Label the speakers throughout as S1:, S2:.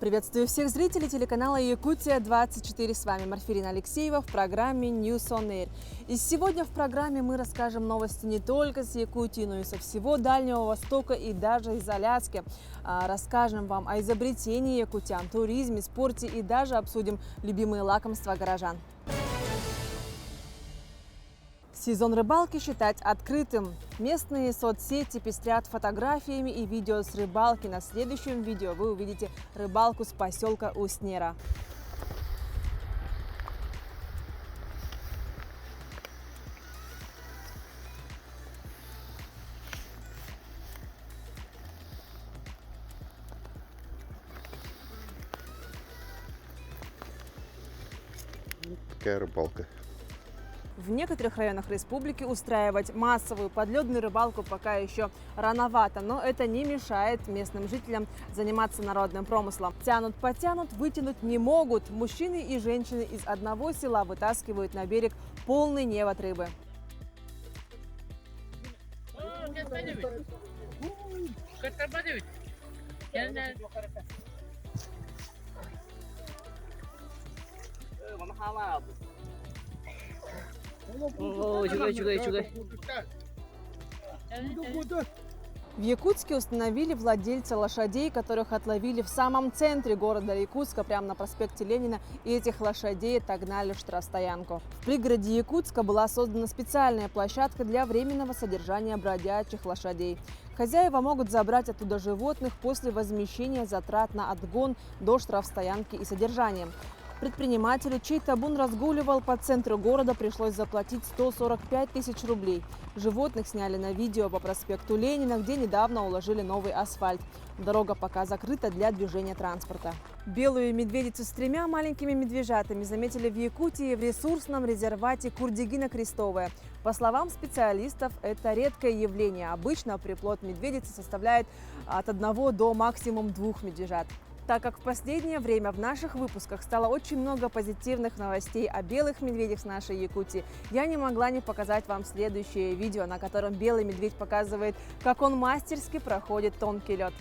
S1: Приветствую всех зрителей телеканала Якутия-24. С вами Марфирина Алексеева в программе News on Air. И сегодня в программе мы расскажем новости не только с Якутии, но и со всего Дальнего Востока и даже из Аляски. Расскажем вам о изобретении якутян, туризме, спорте и даже обсудим любимые лакомства горожан. Сезон рыбалки считать открытым. Местные соцсети пестрят фотографиями и видео с рыбалки. На следующем видео вы увидите рыбалку с поселка Уснера.
S2: Такая рыбалка.
S1: В некоторых районах республики устраивать массовую подледную рыбалку пока еще рановато, но это не мешает местным жителям заниматься народным промыслом. Тянут-потянут, вытянуть не могут. Мужчины и женщины из одного села вытаскивают на берег полный невод рыбы. В Якутске установили владельца лошадей, которых отловили в самом центре города Якутска, прямо на проспекте Ленина, и этих лошадей отогнали в штрафстоянку. В пригороде Якутска была создана специальная площадка для временного содержания бродячих лошадей. Хозяева могут забрать оттуда животных после возмещения затрат на отгон до штрафстоянки и содержания. Предпринимателю, чей табун разгуливал по центру города, пришлось заплатить 145 тысяч рублей. Животных сняли на видео по проспекту Ленина, где недавно уложили новый асфальт. Дорога пока закрыта для движения транспорта. Белую медведицу с 3 маленькими медвежатами заметили в Якутии в ресурсном резервате Курдигина-Крестовая. По словам специалистов, это редкое явление. Обычно приплод медведицы составляет от 1 до максимум 2 медвежат. Так как в последнее время в наших выпусках стало очень много позитивных новостей о белых медведях с нашей Якутии, я не могла не показать вам следующее видео, на котором белый медведь показывает, как он мастерски проходит тонкий лед.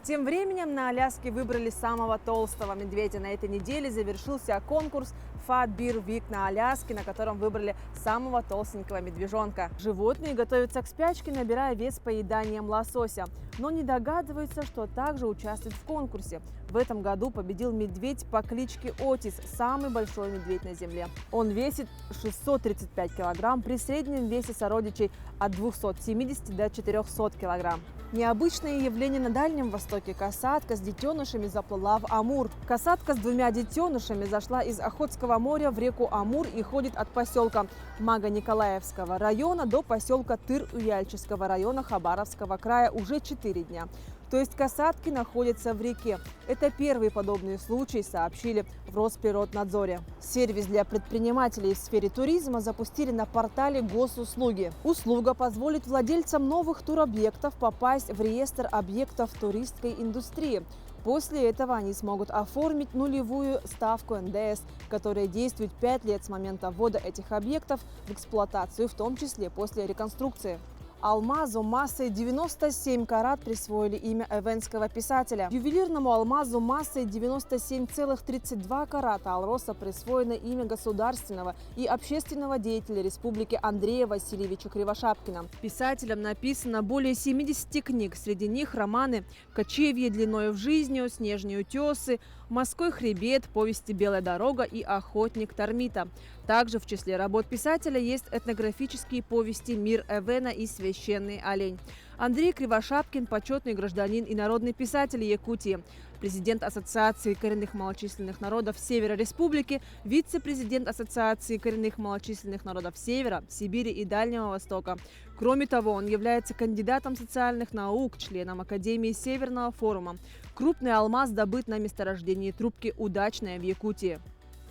S1: Тем временем на Аляске выбрали самого толстого медведя. На этой неделе завершился конкурс Fat Bear Week на Аляске, на котором выбрали самого толстенького медвежонка. Животные готовятся к спячке, набирая вес поеданием лосося, но не догадываются, что также участвуют в конкурсе. В этом году победил медведь по кличке Отис, самый большой медведь на Земле. Он весит 635 килограмм при среднем весе сородичей от 270 до 400 килограмм. Необычное явление на Дальнем Востоке. Касатка с детенышами заплыла в Амур. Касатка с 2 детенышами зашла из Охотского моря в реку Амур и ходит от поселка Маго-Николаевского района до поселка Тыр-Уяльческого района Хабаровского края уже 4 дня. То есть касатки находятся в реке. Это первый подобный случай, сообщили в Росприроднадзоре. Сервис для предпринимателей в сфере туризма запустили на портале Госуслуги. Услуга позволит владельцам новых туробъектов попасть в реестр объектов туристской индустрии. После этого они смогут оформить нулевую ставку НДС, которая действует 5 лет с момента ввода этих объектов в эксплуатацию, в том числе после реконструкции. Алмазу массой 97 карат присвоили имя эвенского писателя. Ювелирному алмазу массой 97,32 карата Алроса присвоено имя государственного и общественного деятеля республики Андрея Васильевича Кривошапкина. Писателем написано более 70 книг, среди них романы «Кочевье длиною в жизнью», «Снежные утесы», «Морской хребет», повести «Белая дорога» и «Охотник Тармита». Также в числе работ писателя есть этнографические повести «Мир Эвена» и «Священный олень». Андрей Кривошапкин – почетный гражданин и народный писатель Якутии, президент Ассоциации коренных малочисленных народов Севера Республики, вице-президент Ассоциации коренных малочисленных народов Севера, Сибири и Дальнего Востока. Кроме того, он является кандидатом социальных наук, членом Академии Северного форума. Крупный алмаз добыт на месторождении трубки «Удачная» в Якутии.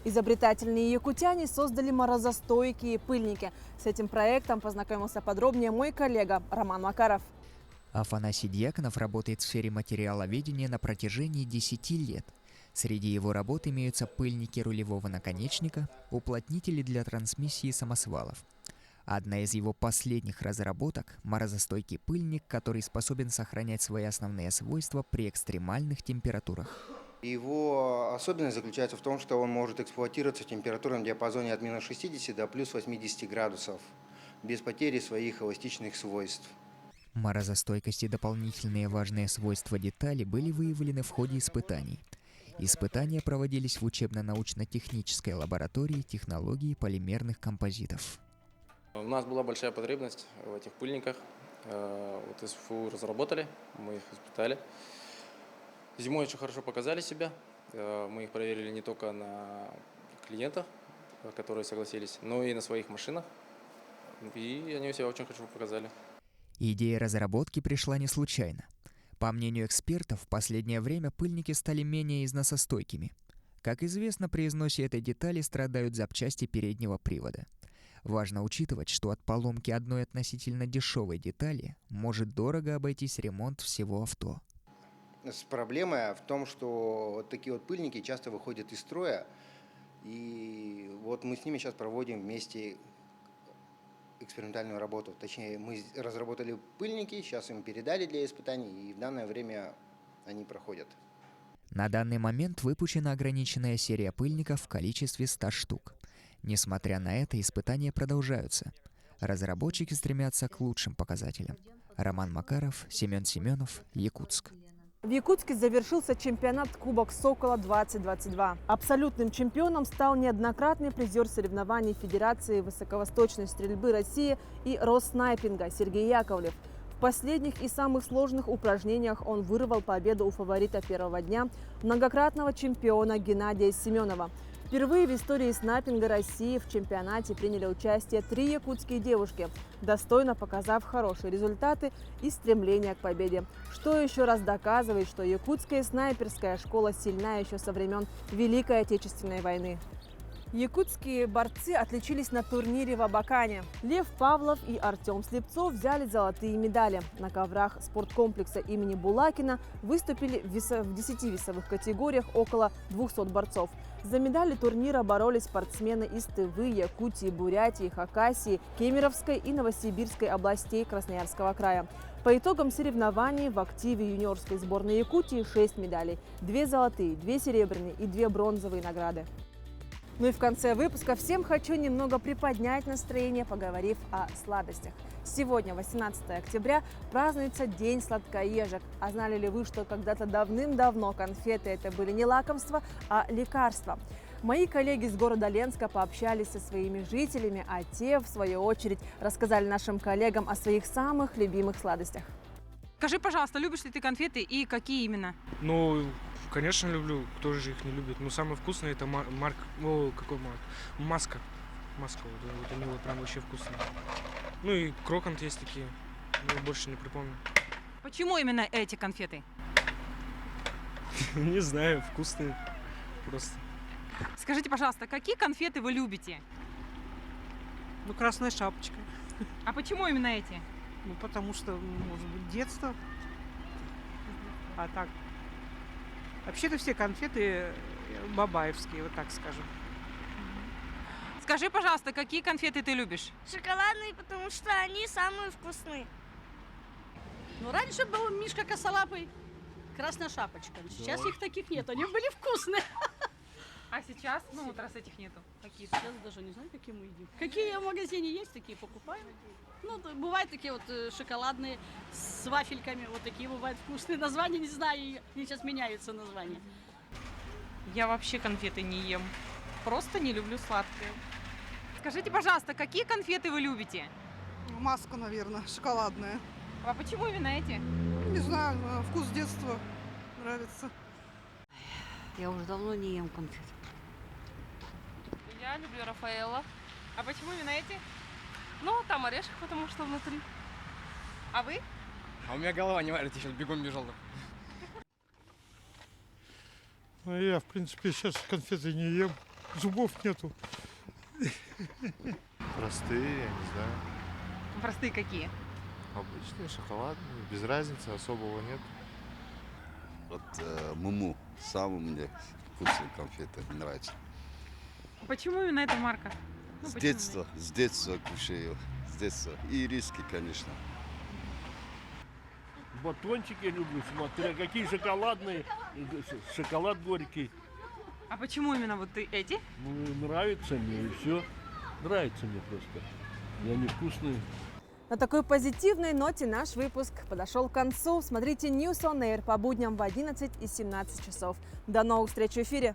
S1: Изобретательные якутяне создали морозостойкие пыльники. С этим проектом познакомился подробнее мой коллега Роман Макаров.
S3: Афанасий Дьяконов работает в сфере материаловедения на протяжении 10 лет. Среди его работ имеются пыльники рулевого наконечника, уплотнители для трансмиссии самосвалов. Одна из его последних разработок – морозостойкий пыльник, который способен сохранять свои основные свойства при экстремальных температурах.
S4: Его особенность заключается в том, что он может эксплуатироваться в температурном диапазоне от минус 60 до плюс 80 градусов, без потери своих эластичных свойств.
S3: Морозостойкость и дополнительные важные свойства детали были выявлены в ходе испытаний. Испытания проводились в учебно-научно-технической лаборатории технологии полимерных композитов.
S5: У нас была большая потребность в этих пыльниках. Вот СФУ разработали, мы их испытали. Зимой очень хорошо показали себя. Мы их проверили не только на клиентах, которые согласились, но и на своих машинах. И они себя очень хорошо показали.
S3: Идея разработки пришла не случайно. По мнению экспертов, в последнее время пыльники стали менее износостойкими. Как известно, при износе этой детали страдают запчасти переднего привода. Важно учитывать, что от поломки одной относительно дешевой детали может дорого обойтись ремонт всего авто.
S4: Проблема в том, что вот такие вот пыльники часто выходят из строя, и вот мы с ними сейчас проводим вместе экспериментальную работу. Точнее, мы разработали пыльники, сейчас им передали для испытаний, и в данное время они проходят.
S3: На данный момент выпущена ограниченная серия пыльников в количестве 100 штук. Несмотря на это, испытания продолжаются. Разработчики стремятся к лучшим показателям. Роман Макаров, Семен Семенов, Якутск.
S1: В Якутске завершился чемпионат Кубок Сокола-2022. Абсолютным чемпионом стал неоднократный призер соревнований Федерации высоковосточной стрельбы России и Росснайпинга Сергей Яковлев. В последних и самых сложных упражнениях он вырвал победу у фаворита первого дня, многократного чемпиона Геннадия Семенова. Впервые в истории снайпинга России в чемпионате приняли участие 3 якутские девушки, достойно показав хорошие результаты и стремление к победе. Что еще раз доказывает, что якутская снайперская школа сильна еще со времен Великой Отечественной войны. Якутские борцы отличились на турнире в Абакане. Лев Павлов и Артем Слепцов взяли золотые медали. На коврах спорткомплекса имени Булакина выступили в 10 весовых категориях около 200 борцов. За медали турнира боролись спортсмены из Тывы, Якутии, Бурятии, Хакасии, Кемеровской и Новосибирской областей Красноярского края. По итогам соревнований в активе юниорской сборной Якутии 6 медалей, 2 золотые, 2 серебряные и 2 бронзовые награды. Ну и в конце выпуска всем хочу немного приподнять настроение, поговорив о сладостях. Сегодня, 18 октября, празднуется День сладкоежек. А знали ли вы, что когда-то давным-давно конфеты это были не лакомства, а лекарства? Мои коллеги из города Ленска пообщались со своими жителями, а те, в свою очередь, рассказали нашим коллегам о своих самых любимых сладостях.
S6: Скажи, пожалуйста, любишь ли ты конфеты и какие именно?
S7: Ну, конечно, люблю. Кто же их не любит? Но самое вкусное это какой марк? Маска. Маска, вот они вот прям вообще вкусные. Ну и крокант есть такие. Но больше не припомню.
S6: Почему именно эти конфеты?
S7: Не знаю, вкусные просто.
S6: Скажите, пожалуйста, какие конфеты вы любите?
S8: Ну, красная шапочка.
S6: А почему именно эти?
S8: Ну, потому что, может быть, детство. А так. Вообще-то все конфеты бабаевские, вот так скажем.
S6: Скажи, пожалуйста, какие конфеты ты любишь?
S9: Шоколадные, потому что они самые вкусные.
S10: Ну, раньше был Мишка Косолапый, Красная Шапочка. Сейчас их таких нет, они были вкусные.
S6: А сейчас, ну вот раз этих нету, какие?
S10: Сейчас даже не знаю, какие мы едим. Какие в магазине есть, такие покупаем. Ну, бывают такие вот шоколадные с вафельками, вот такие бывают вкусные. Названия не знаю, они сейчас меняются названия.
S6: Я вообще конфеты не ем, просто не люблю сладкое. Скажите, пожалуйста, какие конфеты вы любите?
S8: Маска, наверное, шоколадная.
S6: А почему именно эти?
S8: Не знаю, вкус детства нравится.
S10: Я уже давно не ем конфет.
S11: Я люблю Рафаэлло.
S6: А почему именно эти?
S11: Ну, там орешек, потому что внутри.
S6: А вы?
S5: А у меня голова не варит, я сейчас бегом бежал.
S12: Ну, я, в принципе, сейчас конфеты не ем. Зубов нету.
S2: Простые, я не знаю.
S6: Простые какие?
S2: Обычные, шоколадные. Без разницы, особого нет.
S13: Вот муму, самый мне вкусные конфеты, нравятся.
S6: Почему именно эта марка? Ну,
S13: С
S6: почему
S13: детства кушаю, с детства. И риски, конечно.
S12: Батончики люблю, смотря какие шоколадные, шоколад горький.
S6: А почему именно вот эти?
S12: Ну, нравится мне и все. Нравится мне просто. И они вкусные.
S1: На такой позитивной ноте наш выпуск подошел к концу. Смотрите News on Air по будням в 11 и 17 часов. До новых встреч в эфире!